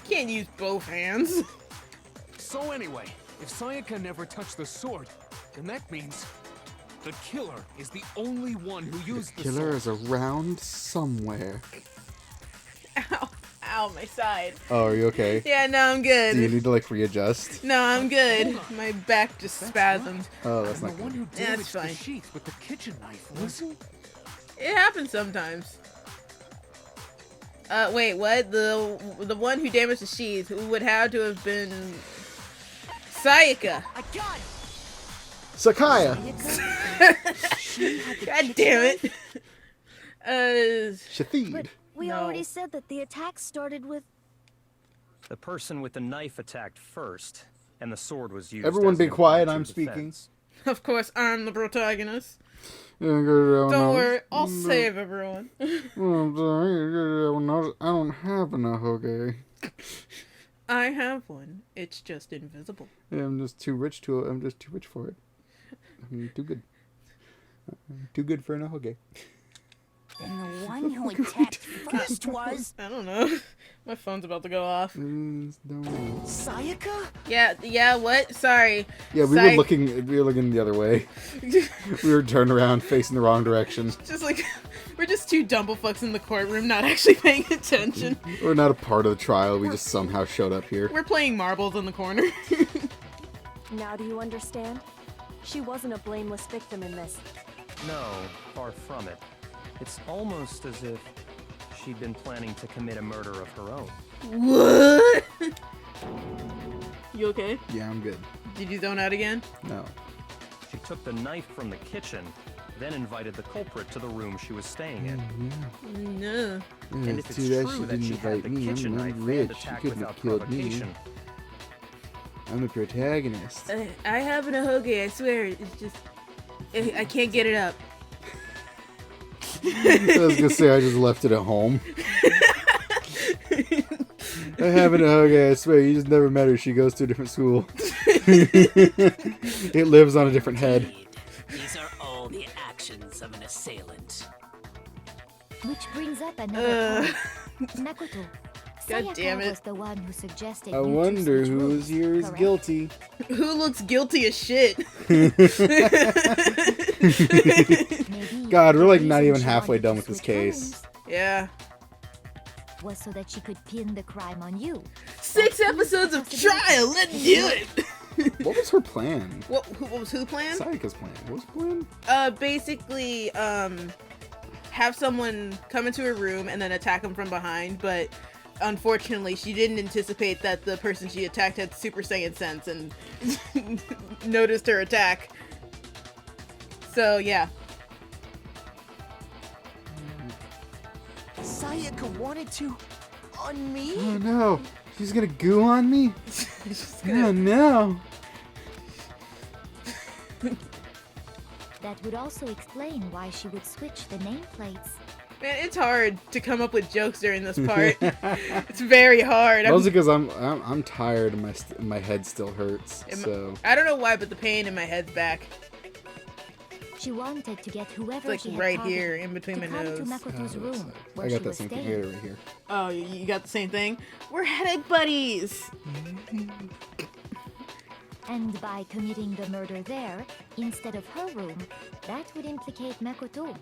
[SPEAKER 1] Can't use both hands.
[SPEAKER 7] So anyway, if Sayaka never touched the sword, then that means the killer is the only one who used the
[SPEAKER 2] Killer
[SPEAKER 7] sword.
[SPEAKER 2] is around somewhere.
[SPEAKER 1] Ow. Ow, my side.
[SPEAKER 2] Oh, are you okay?
[SPEAKER 1] Yeah, no, I'm good.
[SPEAKER 2] Do you need to like readjust?
[SPEAKER 1] No, I'm good. My back just spasmed.
[SPEAKER 2] Oh, that's
[SPEAKER 7] And
[SPEAKER 2] not
[SPEAKER 7] the one
[SPEAKER 2] good.
[SPEAKER 7] who
[SPEAKER 1] Yeah,
[SPEAKER 7] damaged
[SPEAKER 1] it's
[SPEAKER 7] the
[SPEAKER 1] fine.
[SPEAKER 7] sheath with the kitchen knife was...
[SPEAKER 1] It happens sometimes. Wait, what? The one who damaged the sheath, who would have to have been Sayaka.
[SPEAKER 4] I got it!
[SPEAKER 2] Sakaya!
[SPEAKER 1] God damn it.
[SPEAKER 2] Shathid.
[SPEAKER 3] But we
[SPEAKER 1] No.
[SPEAKER 3] already said that the attack started with.
[SPEAKER 6] The person with the knife attacked first, and the sword was used.
[SPEAKER 2] Everyone
[SPEAKER 6] as
[SPEAKER 2] be
[SPEAKER 6] an
[SPEAKER 2] quiet,
[SPEAKER 6] impromptu
[SPEAKER 2] I'm speaking.
[SPEAKER 6] defense.
[SPEAKER 1] Of course, I'm the protagonist.
[SPEAKER 2] Don't
[SPEAKER 1] Don't worry, I'll save everyone.
[SPEAKER 2] I don't have enough, okay?
[SPEAKER 1] I have one. It's just invisible.
[SPEAKER 2] I'm just too rich for it. I'm too good. I'm too good for an okay.
[SPEAKER 11] And the one who attacked first was...
[SPEAKER 1] I don't know. My phone's about to go off.
[SPEAKER 4] Sayaka?
[SPEAKER 1] Yeah, what? Sorry.
[SPEAKER 2] Yeah, we were looking the other way. We were turned around, facing the wrong direction.
[SPEAKER 1] Just like, we're just two dumblefucks in the courtroom, not actually paying attention.
[SPEAKER 2] We're not a part of the trial, we just somehow showed up here.
[SPEAKER 1] We're playing marbles in the corner.
[SPEAKER 5] Now do you understand? She wasn't a blameless victim in this.
[SPEAKER 6] No, far from it. It's almost as if she'd been planning to commit a murder of her own.
[SPEAKER 1] What? You okay?
[SPEAKER 2] Yeah, I'm good.
[SPEAKER 1] Did you zone out again?
[SPEAKER 2] No.
[SPEAKER 6] She took the knife from the kitchen, then invited the culprit to the room she was staying in.
[SPEAKER 1] No.
[SPEAKER 6] And if it's true that she had the kitchen knife and attacked without provocation,
[SPEAKER 2] I'm the protagonist.
[SPEAKER 1] I have an ahoge, I swear. It's just... I can't get it up.
[SPEAKER 2] I was gonna say I just left it at home. I have an ahoge, I swear, you just never met her. She goes to a different school. It lives on a different head.
[SPEAKER 8] These are all the actions of an assailant.
[SPEAKER 3] Which brings up another point. Makoto,
[SPEAKER 1] God
[SPEAKER 3] Sayaka
[SPEAKER 1] damn it.
[SPEAKER 3] was the one who suggested
[SPEAKER 2] I
[SPEAKER 3] you two
[SPEAKER 2] wonder
[SPEAKER 3] switch
[SPEAKER 2] who
[SPEAKER 3] roles,
[SPEAKER 2] is here is
[SPEAKER 3] correct?
[SPEAKER 2] guilty.
[SPEAKER 1] Who looks guilty as shit?
[SPEAKER 3] Maybe
[SPEAKER 2] God, we're like
[SPEAKER 3] the
[SPEAKER 2] not
[SPEAKER 3] reason
[SPEAKER 2] even
[SPEAKER 3] she
[SPEAKER 2] halfway
[SPEAKER 3] wanted
[SPEAKER 2] done
[SPEAKER 3] to
[SPEAKER 2] with this
[SPEAKER 3] switch
[SPEAKER 2] case.
[SPEAKER 3] rooms
[SPEAKER 1] Yeah.
[SPEAKER 3] was so that she could pin the crime on you.
[SPEAKER 1] 6 episodes of trial, let's do it!
[SPEAKER 2] What was her plan?
[SPEAKER 1] What was who plan?
[SPEAKER 2] Sayaka's plan. What was her plan?
[SPEAKER 1] Basically, have someone come into her room and then attack them from behind, but unfortunately she didn't anticipate that the person she attacked had Super Saiyan sense and noticed her attack. So, yeah.
[SPEAKER 4] Sayaka wanted to... on me?
[SPEAKER 2] Oh no, she's gonna goo on me?
[SPEAKER 1] She's
[SPEAKER 2] Oh
[SPEAKER 1] gonna...
[SPEAKER 2] no.
[SPEAKER 3] That would also explain why she would switch the nameplates.
[SPEAKER 1] Man, it's hard to come up with jokes during this part. It's very hard.
[SPEAKER 2] Mostly because I'm tired and my head still hurts. So
[SPEAKER 1] I don't know why, but the pain in my head's back.
[SPEAKER 3] She wanted to get whoever
[SPEAKER 1] It's
[SPEAKER 3] she
[SPEAKER 1] like
[SPEAKER 3] had
[SPEAKER 1] right
[SPEAKER 3] targeted
[SPEAKER 1] here, in between
[SPEAKER 3] to
[SPEAKER 1] my
[SPEAKER 3] come
[SPEAKER 1] nose.
[SPEAKER 3] to Makoto's room, where
[SPEAKER 2] I
[SPEAKER 3] she
[SPEAKER 2] got that
[SPEAKER 3] was
[SPEAKER 2] same
[SPEAKER 3] staying.
[SPEAKER 2] thing right here.
[SPEAKER 1] Oh, you got the same thing? We're headache buddies!
[SPEAKER 3] And by committing the murder there, instead of her room, that would implicate Makoto.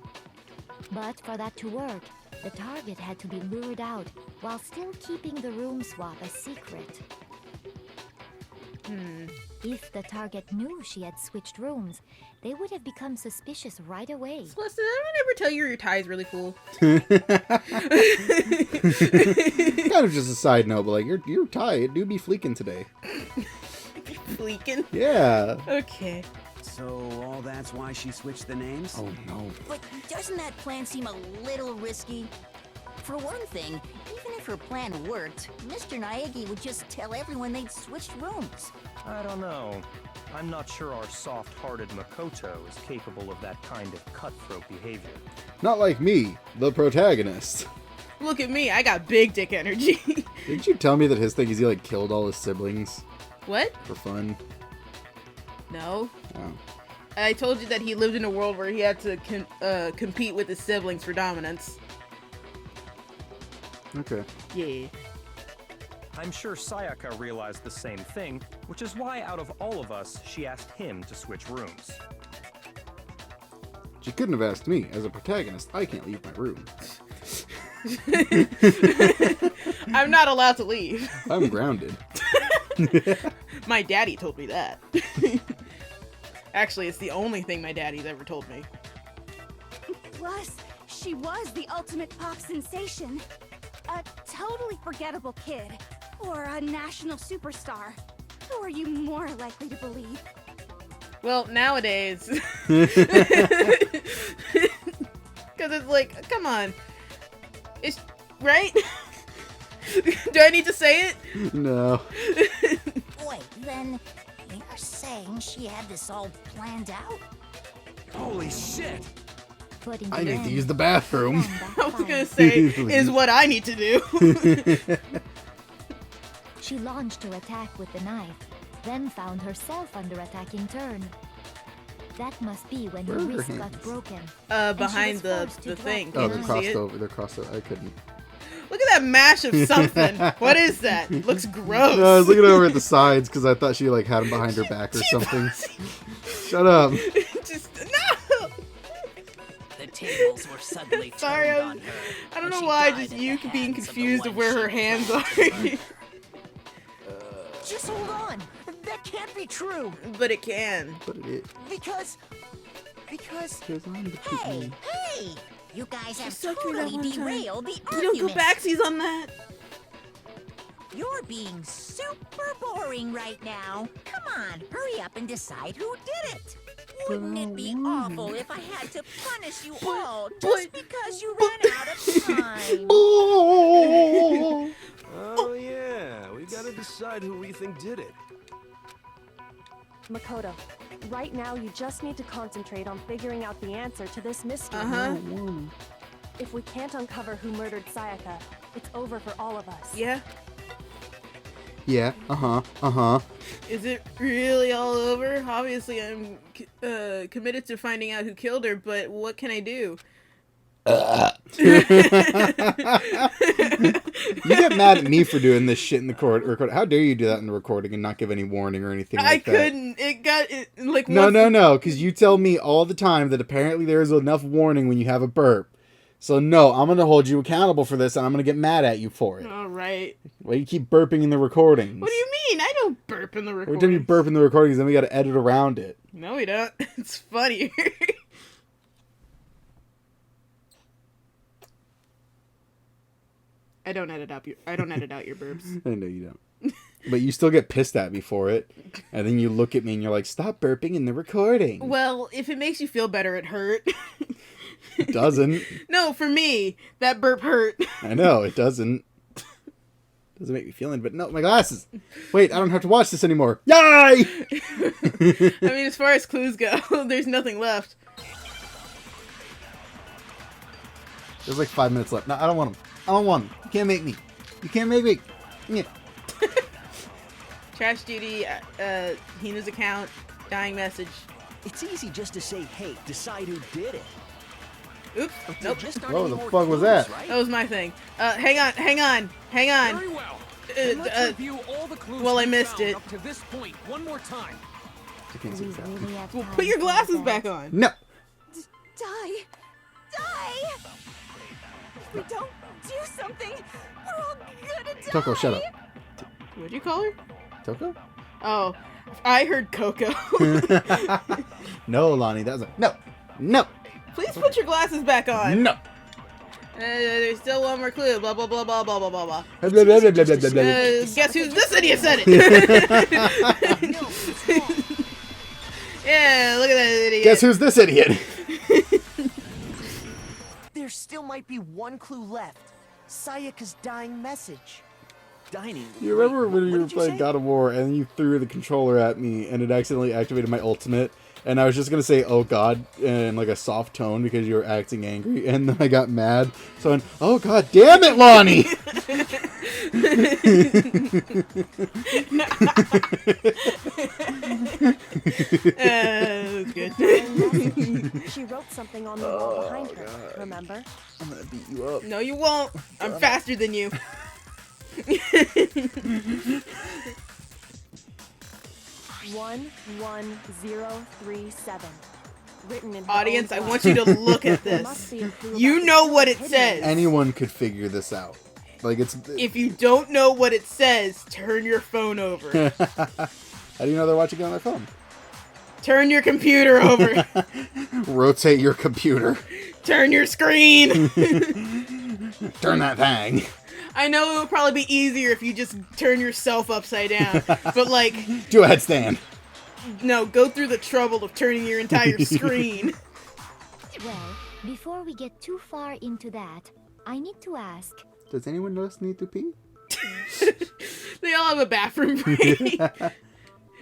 [SPEAKER 3] But for that to work, the target had to be lured out, while still keeping the room swap a secret. If the target knew she had switched rooms, they would have become suspicious right away.
[SPEAKER 1] Celeste, did anyone ever tell you your tie is really cool?
[SPEAKER 2] Kind of just a side note, but like your tie, it do be fleeking today.
[SPEAKER 1] Fleeking?
[SPEAKER 2] Yeah.
[SPEAKER 1] Okay.
[SPEAKER 10] So all that's why she switched the names?
[SPEAKER 2] Oh no.
[SPEAKER 11] But doesn't that plan seem a little risky? For one thing, even if her plan worked, Mr. Naegi would just tell everyone they'd switched rooms.
[SPEAKER 6] I don't know. I'm not sure our soft-hearted Makoto is capable of that kind of cutthroat behavior.
[SPEAKER 2] Not like me, the protagonist.
[SPEAKER 1] Look at me, I got big dick energy.
[SPEAKER 2] Didn't you tell me that his thing is he like killed all his siblings
[SPEAKER 1] What?
[SPEAKER 2] for fun?
[SPEAKER 1] No.
[SPEAKER 2] Oh.
[SPEAKER 1] I told you that he lived in a world where he had to compete with his siblings for dominance.
[SPEAKER 2] Okay.
[SPEAKER 1] Yeah.
[SPEAKER 6] I'm sure Sayaka realized the same thing, which is why out of all of us, she asked him to switch rooms.
[SPEAKER 2] She couldn't have asked me. As a protagonist, I can't leave my room.
[SPEAKER 1] I'm not allowed to leave.
[SPEAKER 2] I'm grounded.
[SPEAKER 1] My daddy told me that. Actually, it's the only thing my daddy's ever told me.
[SPEAKER 12] Plus, she was the ultimate pop sensation. A totally forgettable kid. Or a national superstar. Who are you more likely to believe?
[SPEAKER 1] Well, nowadays... Because it's like, come on. It's... Right? Do I need to say it?
[SPEAKER 2] No.
[SPEAKER 11] Wait, then you're saying she had this all planned out?
[SPEAKER 10] Holy shit!
[SPEAKER 2] I need to use the bathroom.
[SPEAKER 1] I was gonna say, is what I need to do.
[SPEAKER 3] She launched her attack with the knife, then found herself under attack in turn. That must be when her
[SPEAKER 2] Where are her
[SPEAKER 3] wrist got
[SPEAKER 2] hands?
[SPEAKER 3] broken.
[SPEAKER 1] Behind the thing.
[SPEAKER 2] Oh,
[SPEAKER 1] Can
[SPEAKER 2] they're
[SPEAKER 1] you
[SPEAKER 2] crossed
[SPEAKER 1] see it?
[SPEAKER 2] over. They're crossed over. I couldn't.
[SPEAKER 1] Look at that mash of something? What is that? Looks gross.
[SPEAKER 2] No, I was looking over at the sides because I thought she like had him behind her back or something. Shut up.
[SPEAKER 1] Just no.
[SPEAKER 8] The tables were suddenly
[SPEAKER 1] Sorry,
[SPEAKER 8] turned on her.
[SPEAKER 1] I don't
[SPEAKER 8] and
[SPEAKER 1] know
[SPEAKER 8] she
[SPEAKER 1] why.
[SPEAKER 8] died
[SPEAKER 1] Just
[SPEAKER 8] at the
[SPEAKER 1] you being
[SPEAKER 8] hands of the
[SPEAKER 1] confused of
[SPEAKER 8] one
[SPEAKER 1] where
[SPEAKER 8] she
[SPEAKER 1] her hands are.
[SPEAKER 4] Just hold on. That can't be true.
[SPEAKER 1] But it can.
[SPEAKER 2] But it
[SPEAKER 4] Because
[SPEAKER 2] I'm the
[SPEAKER 11] Hey, hey! You guys have
[SPEAKER 1] sucked me that
[SPEAKER 11] totally
[SPEAKER 1] one time.
[SPEAKER 11] derailed the
[SPEAKER 1] You
[SPEAKER 11] argument.
[SPEAKER 1] don't go backsies on that.
[SPEAKER 11] You're being super boring right now. Come on, hurry up and decide who did it. Wouldn't it be awful if I had to punish you all just because you ran out of time?
[SPEAKER 9] Oh yeah, we gotta decide who we think did it.
[SPEAKER 5] Makoto, right now you just need to concentrate on figuring out the answer to this mystery. If we can't uncover who murdered Sayaka, it's over for all of us.
[SPEAKER 1] Yeah.
[SPEAKER 2] Yeah.
[SPEAKER 1] Is it really all over? Obviously, I'm committed to finding out who killed her, but what can I do?
[SPEAKER 2] You get mad at me for doing this shit in the record. How dare you do that in the recording and not give any warning or anything like that?
[SPEAKER 1] I couldn't. It got like
[SPEAKER 2] No, because you tell me all the time that apparently there is enough warning when you have a burp. So no, I'm gonna hold you accountable for this, and I'm gonna get mad at you for it.
[SPEAKER 1] All right.
[SPEAKER 2] Why you keep burping in the recordings?
[SPEAKER 1] What do you mean? I don't burp in the
[SPEAKER 2] Every
[SPEAKER 1] recording.
[SPEAKER 2] time you burp in the recordings, then we gotta edit around it.
[SPEAKER 1] No, we don't. It's funnier. I don't edit out your burps.
[SPEAKER 2] I know you don't. But you still get pissed at me for it. And then you look at me and you're like, stop burping in the recording.
[SPEAKER 1] Well, if it makes you feel better, it hurt.
[SPEAKER 2] It doesn't.
[SPEAKER 1] No, for me, that burp hurt.
[SPEAKER 2] I know, it doesn't. Doesn't make me feel anything, but no, my glasses. Wait, I don't have to watch this anymore. Yay!
[SPEAKER 1] I mean, as far as clues go, there's nothing left.
[SPEAKER 2] There's like 5 minutes left. No, I don't want them. I don't want them. You can't make me. You can't make me. Yeah.
[SPEAKER 1] Trash duty, Hina's account, dying message.
[SPEAKER 4] it's easy just to say, hey, decide who did it.
[SPEAKER 1] Oops. Nope.
[SPEAKER 2] Whoa, the fuck was that?
[SPEAKER 1] That was my thing. Hang on.
[SPEAKER 7] Very well. Let's review all the clues
[SPEAKER 1] well, I
[SPEAKER 7] we
[SPEAKER 1] missed
[SPEAKER 7] found
[SPEAKER 1] it.
[SPEAKER 7] up to this point one more time.
[SPEAKER 2] I can't see that.
[SPEAKER 1] Well, put your glasses back on.
[SPEAKER 2] No.
[SPEAKER 12] Die! If we don't do something, we're all gonna die!
[SPEAKER 2] Toko, shut up.
[SPEAKER 1] What'd you call her?
[SPEAKER 2] Toko?
[SPEAKER 1] Oh, I heard Coco.
[SPEAKER 2] No, Lonnie, that was a... No.
[SPEAKER 1] Please put your glasses back on.
[SPEAKER 2] No.
[SPEAKER 1] There's still one more clue. Blah, blah, blah, blah, blah, blah, blah, blah. Guess who? This idiot said it. Yeah, look at that idiot.
[SPEAKER 2] Guess who's this idiot?
[SPEAKER 4] There still might be one clue left. Sayaka's dying message. Dining.
[SPEAKER 2] You remember when you were
[SPEAKER 4] did you
[SPEAKER 2] playing
[SPEAKER 4] say?
[SPEAKER 2] God of War and you threw the controller at me and it accidentally activated my ultimate? And I was just gonna say, oh god, in like a soft tone because you were acting angry, and then I got mad. So I went, oh god damn it, Lonnie!
[SPEAKER 1] That's good.
[SPEAKER 5] She wrote something on the wall behind her, remember?
[SPEAKER 2] I'm gonna beat you up.
[SPEAKER 1] No, you won't. I'm faster than you.
[SPEAKER 5] 11037. Written in her
[SPEAKER 1] Audience,
[SPEAKER 5] own
[SPEAKER 1] I
[SPEAKER 5] blood.
[SPEAKER 1] want you to look at
[SPEAKER 5] There must
[SPEAKER 1] this.
[SPEAKER 5] be a clue
[SPEAKER 1] You
[SPEAKER 5] about
[SPEAKER 1] know
[SPEAKER 5] the
[SPEAKER 1] what it
[SPEAKER 5] hidden
[SPEAKER 1] says.
[SPEAKER 2] Anyone could figure this out. Like it's.
[SPEAKER 1] If you don't know what it says, turn your phone over.
[SPEAKER 2] How do you know they're watching it on their phone?
[SPEAKER 1] Turn your computer over.
[SPEAKER 2] Rotate your computer.
[SPEAKER 1] Turn your screen.
[SPEAKER 2] Turn that thing.
[SPEAKER 1] I know it would probably be easier if you just turn yourself upside down. But like,
[SPEAKER 2] Do a headstand.
[SPEAKER 1] no, go through the trouble of turning your entire screen.
[SPEAKER 3] Well, before we get too far into that, I need to ask,
[SPEAKER 2] Does anyone else need to pee?
[SPEAKER 1] They all have a bathroom break.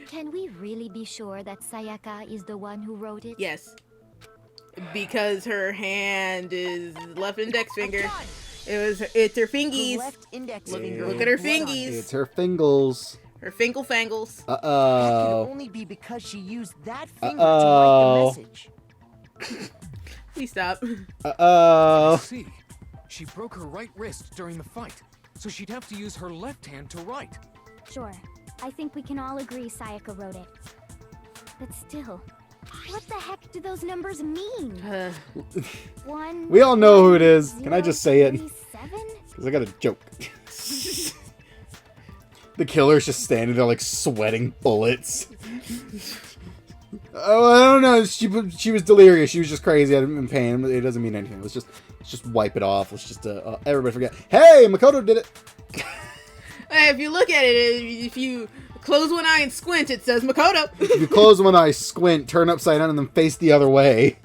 [SPEAKER 3] can we really be sure that Sayaka is the one who wrote it?
[SPEAKER 1] Yes. Because her hand is left index finger. It's her
[SPEAKER 4] The
[SPEAKER 1] fingies.
[SPEAKER 4] left index
[SPEAKER 1] Look,
[SPEAKER 4] finger.
[SPEAKER 1] look at her
[SPEAKER 4] with blood on it.
[SPEAKER 1] fingies.
[SPEAKER 2] It's her fingles.
[SPEAKER 1] Her finkle fangles.
[SPEAKER 4] That
[SPEAKER 2] Uh-oh.
[SPEAKER 4] could only be because she used that finger
[SPEAKER 2] Uh-oh.
[SPEAKER 4] to write the message.
[SPEAKER 1] Please stop.
[SPEAKER 2] Uh-oh.
[SPEAKER 7] See, She broke her right wrist during the fight, so she'd have to use her left hand to write.
[SPEAKER 13] Sure. I think we can all agree Sayaka wrote it. But still, what the heck do those numbers mean? One.
[SPEAKER 2] We all know who it is. Can I just say it?
[SPEAKER 13] 7?
[SPEAKER 2] Because I got a joke. The killer's just standing there like sweating bullets. Oh, I don't know. She was delirious. She was just crazy. I'm in pain. It doesn't mean anything. Let's just wipe it off. Let's just everybody forget. Hey, Makoto did it.
[SPEAKER 1] Hey, if you look at it, if you close one eye and squint, it says Makoto.
[SPEAKER 2] If you close one eye, squint, turn upside down, and then face the other way.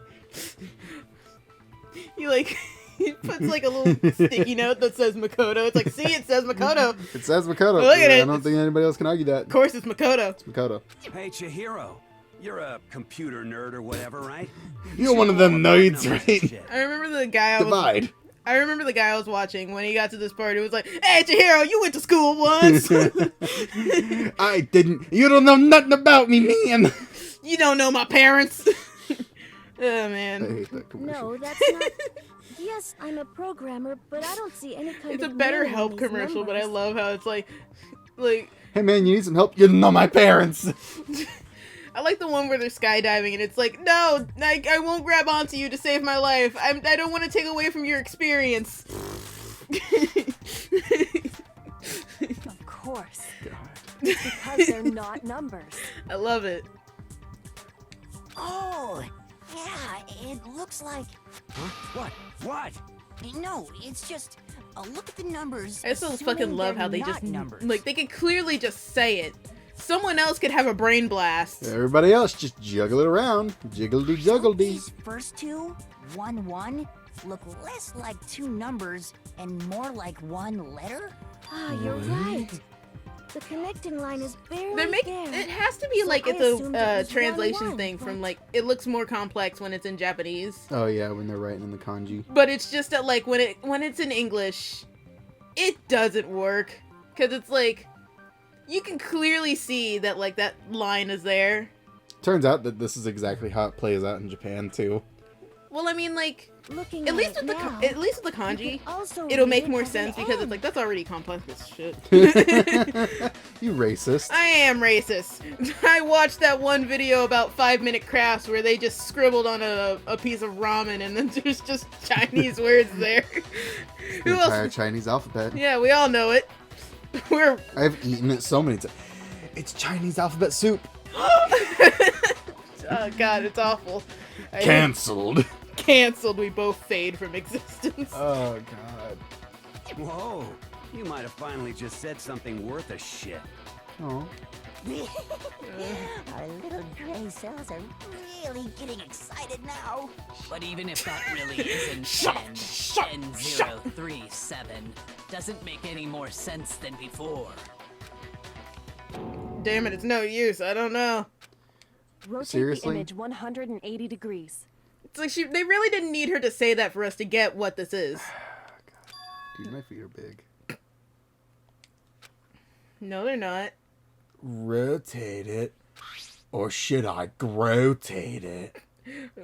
[SPEAKER 1] You like. He puts like a little sticky note that says Makoto. It's like, see, it says Makoto.
[SPEAKER 2] It says Makoto.
[SPEAKER 1] Look at it.
[SPEAKER 2] I don't think anybody else can argue that.
[SPEAKER 1] Of course, it's Makoto.
[SPEAKER 2] It's Makoto.
[SPEAKER 10] Hey, Chihiro. You're a computer nerd or whatever, right?
[SPEAKER 2] You're one of them nerds, right?
[SPEAKER 1] I remember the guy
[SPEAKER 2] Divide.
[SPEAKER 1] I remember the guy I was watching when he got to this part. It was like, "Hey, Chihiro, you went to school once."
[SPEAKER 2] I didn't. You don't know nothing about me, man.
[SPEAKER 1] You don't know my parents. Oh man.
[SPEAKER 2] I hate that commercial.
[SPEAKER 13] No, that's not. Yes, I'm a programmer, but I don't see any kind
[SPEAKER 1] It's a
[SPEAKER 13] of
[SPEAKER 1] better
[SPEAKER 13] meaning in
[SPEAKER 1] help
[SPEAKER 13] these
[SPEAKER 1] commercial, but I
[SPEAKER 13] numbers.
[SPEAKER 1] love how it's like.
[SPEAKER 2] Hey man, you need some help? You don't know my parents.
[SPEAKER 1] I like the one where they're skydiving and it's like, no, I won't grab onto you to save my life. I don't want to take away from your experience.
[SPEAKER 5] Of course. It's because they're not numbers.
[SPEAKER 1] I love it.
[SPEAKER 11] Oh, yeah, it looks like...
[SPEAKER 10] Huh? What?
[SPEAKER 11] No, it's just... look at the numbers.
[SPEAKER 1] I still
[SPEAKER 11] assuming
[SPEAKER 1] fucking love
[SPEAKER 11] they're
[SPEAKER 1] how they
[SPEAKER 11] not
[SPEAKER 1] just,
[SPEAKER 11] numbers.
[SPEAKER 1] like, they could clearly just say it. Someone else could have a brain blast.
[SPEAKER 2] Everybody else just juggle it around. Jiggledy juggledy.
[SPEAKER 11] These first two, 1, 1, look less like two numbers and more like one letter?
[SPEAKER 13] Ah, you're right. The connecting line is barely
[SPEAKER 1] They're making
[SPEAKER 13] there.
[SPEAKER 1] it has to be
[SPEAKER 13] So
[SPEAKER 1] like
[SPEAKER 13] I
[SPEAKER 1] it's
[SPEAKER 13] assumed it
[SPEAKER 1] a
[SPEAKER 13] was
[SPEAKER 1] translation
[SPEAKER 13] 1-1,
[SPEAKER 1] thing
[SPEAKER 13] but-
[SPEAKER 1] from like it looks more complex when it's in Japanese.
[SPEAKER 2] Oh yeah, when they're writing in the kanji.
[SPEAKER 1] But it's just that like when it's in English, it doesn't work because it's like you can clearly see that like that line is there.
[SPEAKER 2] Turns out that this is exactly how it plays out in Japan too.
[SPEAKER 1] Well, I mean, like
[SPEAKER 13] Looking
[SPEAKER 1] at least
[SPEAKER 13] it
[SPEAKER 1] with
[SPEAKER 13] now,
[SPEAKER 1] at least with the
[SPEAKER 13] you
[SPEAKER 1] kanji,
[SPEAKER 13] could also
[SPEAKER 1] it'll
[SPEAKER 13] read
[SPEAKER 1] make
[SPEAKER 13] it
[SPEAKER 1] more
[SPEAKER 13] as an
[SPEAKER 1] sense because it's
[SPEAKER 13] M.
[SPEAKER 1] like that's already complex as shit.
[SPEAKER 2] You racist.
[SPEAKER 1] I am racist. I watched that one video about 5-minute crafts where they just scribbled on a piece of ramen and then there's just Chinese words there.
[SPEAKER 2] The
[SPEAKER 1] Who
[SPEAKER 2] entire
[SPEAKER 1] else?
[SPEAKER 2] Chinese alphabet.
[SPEAKER 1] Yeah, we all know it. We're
[SPEAKER 2] I've eaten it so many times. It's Chinese alphabet soup.
[SPEAKER 1] oh god, it's awful.
[SPEAKER 2] Cancelled.
[SPEAKER 1] Canceled. We both fade from existence.
[SPEAKER 2] Oh god.
[SPEAKER 10] Whoa. You might have finally just said something worth a shit.
[SPEAKER 2] Oh.
[SPEAKER 11] Our little gray cells are really getting excited now.
[SPEAKER 8] But even if that really isn't 10,037, doesn't make any more sense than before.
[SPEAKER 1] Damn it, it's no use. I don't know.
[SPEAKER 5] Rotate
[SPEAKER 2] Seriously?
[SPEAKER 5] the image 180 degrees.
[SPEAKER 1] It's like they really didn't need her to say that for us to get what this is.
[SPEAKER 2] Dude, my feet are big.
[SPEAKER 1] No, they're not.
[SPEAKER 2] Rotate it. Or should I rotate it?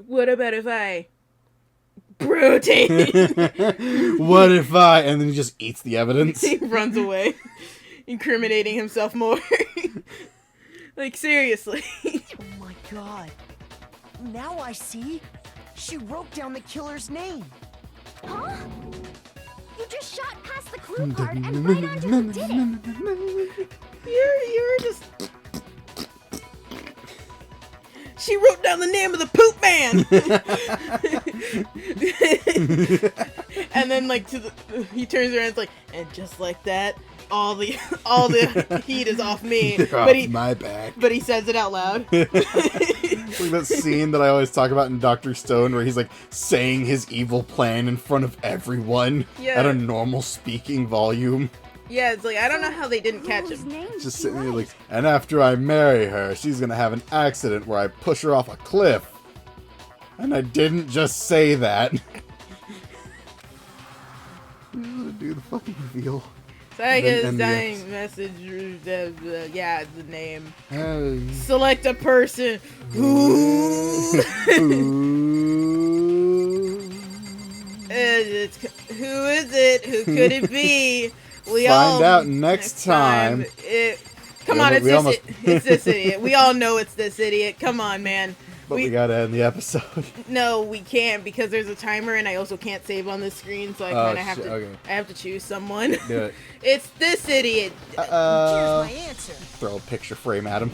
[SPEAKER 1] What about if I rotate?
[SPEAKER 2] What if I... And then he just eats the evidence.
[SPEAKER 1] He runs away, incriminating himself more. Like, seriously.
[SPEAKER 4] Oh my god. Now I see. She wrote down the killer's name.
[SPEAKER 13] Huh? You just shot past the clue card and right onto who did it.
[SPEAKER 1] You're just... She wrote down the name of the poop man. And then like he turns around and it's like, and just like that, all the heat is off me.
[SPEAKER 2] Off my back.
[SPEAKER 1] But he says it out loud.
[SPEAKER 2] It's like that scene that I always talk about in Dr. Stone where he's like saying his evil plan in front of everyone at a normal speaking volume.
[SPEAKER 1] Yeah, it's like, I don't know how they didn't catch him.
[SPEAKER 2] Just sitting there like, and after I marry her, she's gonna have an accident where I push her off a cliff. And I didn't just say that. Do the fucking reveal.
[SPEAKER 1] Sayaka's
[SPEAKER 2] And
[SPEAKER 1] dying message, yeah, the name.
[SPEAKER 2] Oh.
[SPEAKER 1] Select a person. Ooh. Who is it? Who could it be? We
[SPEAKER 2] Find out next time.
[SPEAKER 1] Come on, it's this idiot. We all know it's this idiot. Come on, man.
[SPEAKER 2] But we gotta end the episode.
[SPEAKER 1] No, we can't because there's a timer and I also can't save on the screen, so I kind of have to.
[SPEAKER 2] Okay.
[SPEAKER 1] I have to choose someone.
[SPEAKER 2] Do it.
[SPEAKER 1] It's this idiot.
[SPEAKER 4] Here's my answer.
[SPEAKER 2] Throw a picture frame at him.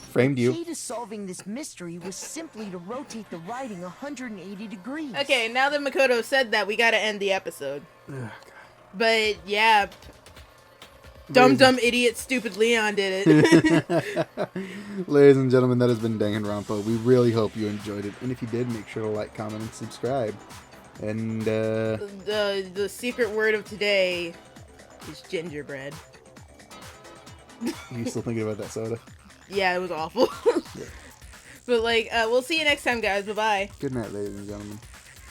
[SPEAKER 2] Framed you.
[SPEAKER 4] The key to solving this mystery was simply to rotate the writing 180 degrees.
[SPEAKER 1] Okay, now that Makoto said that, we gotta end the episode. But yeah, dumb idiot stupid Leon did it.
[SPEAKER 2] Ladies and gentlemen, that has been Danganronpa. We really hope you enjoyed it, and if you did, make sure to like, comment, and subscribe. And
[SPEAKER 1] the secret word of today is gingerbread.
[SPEAKER 2] You still thinking about that soda?
[SPEAKER 1] Yeah, it was awful. But like, we'll see you next time, guys. Bye bye.
[SPEAKER 2] Good night, ladies and gentlemen.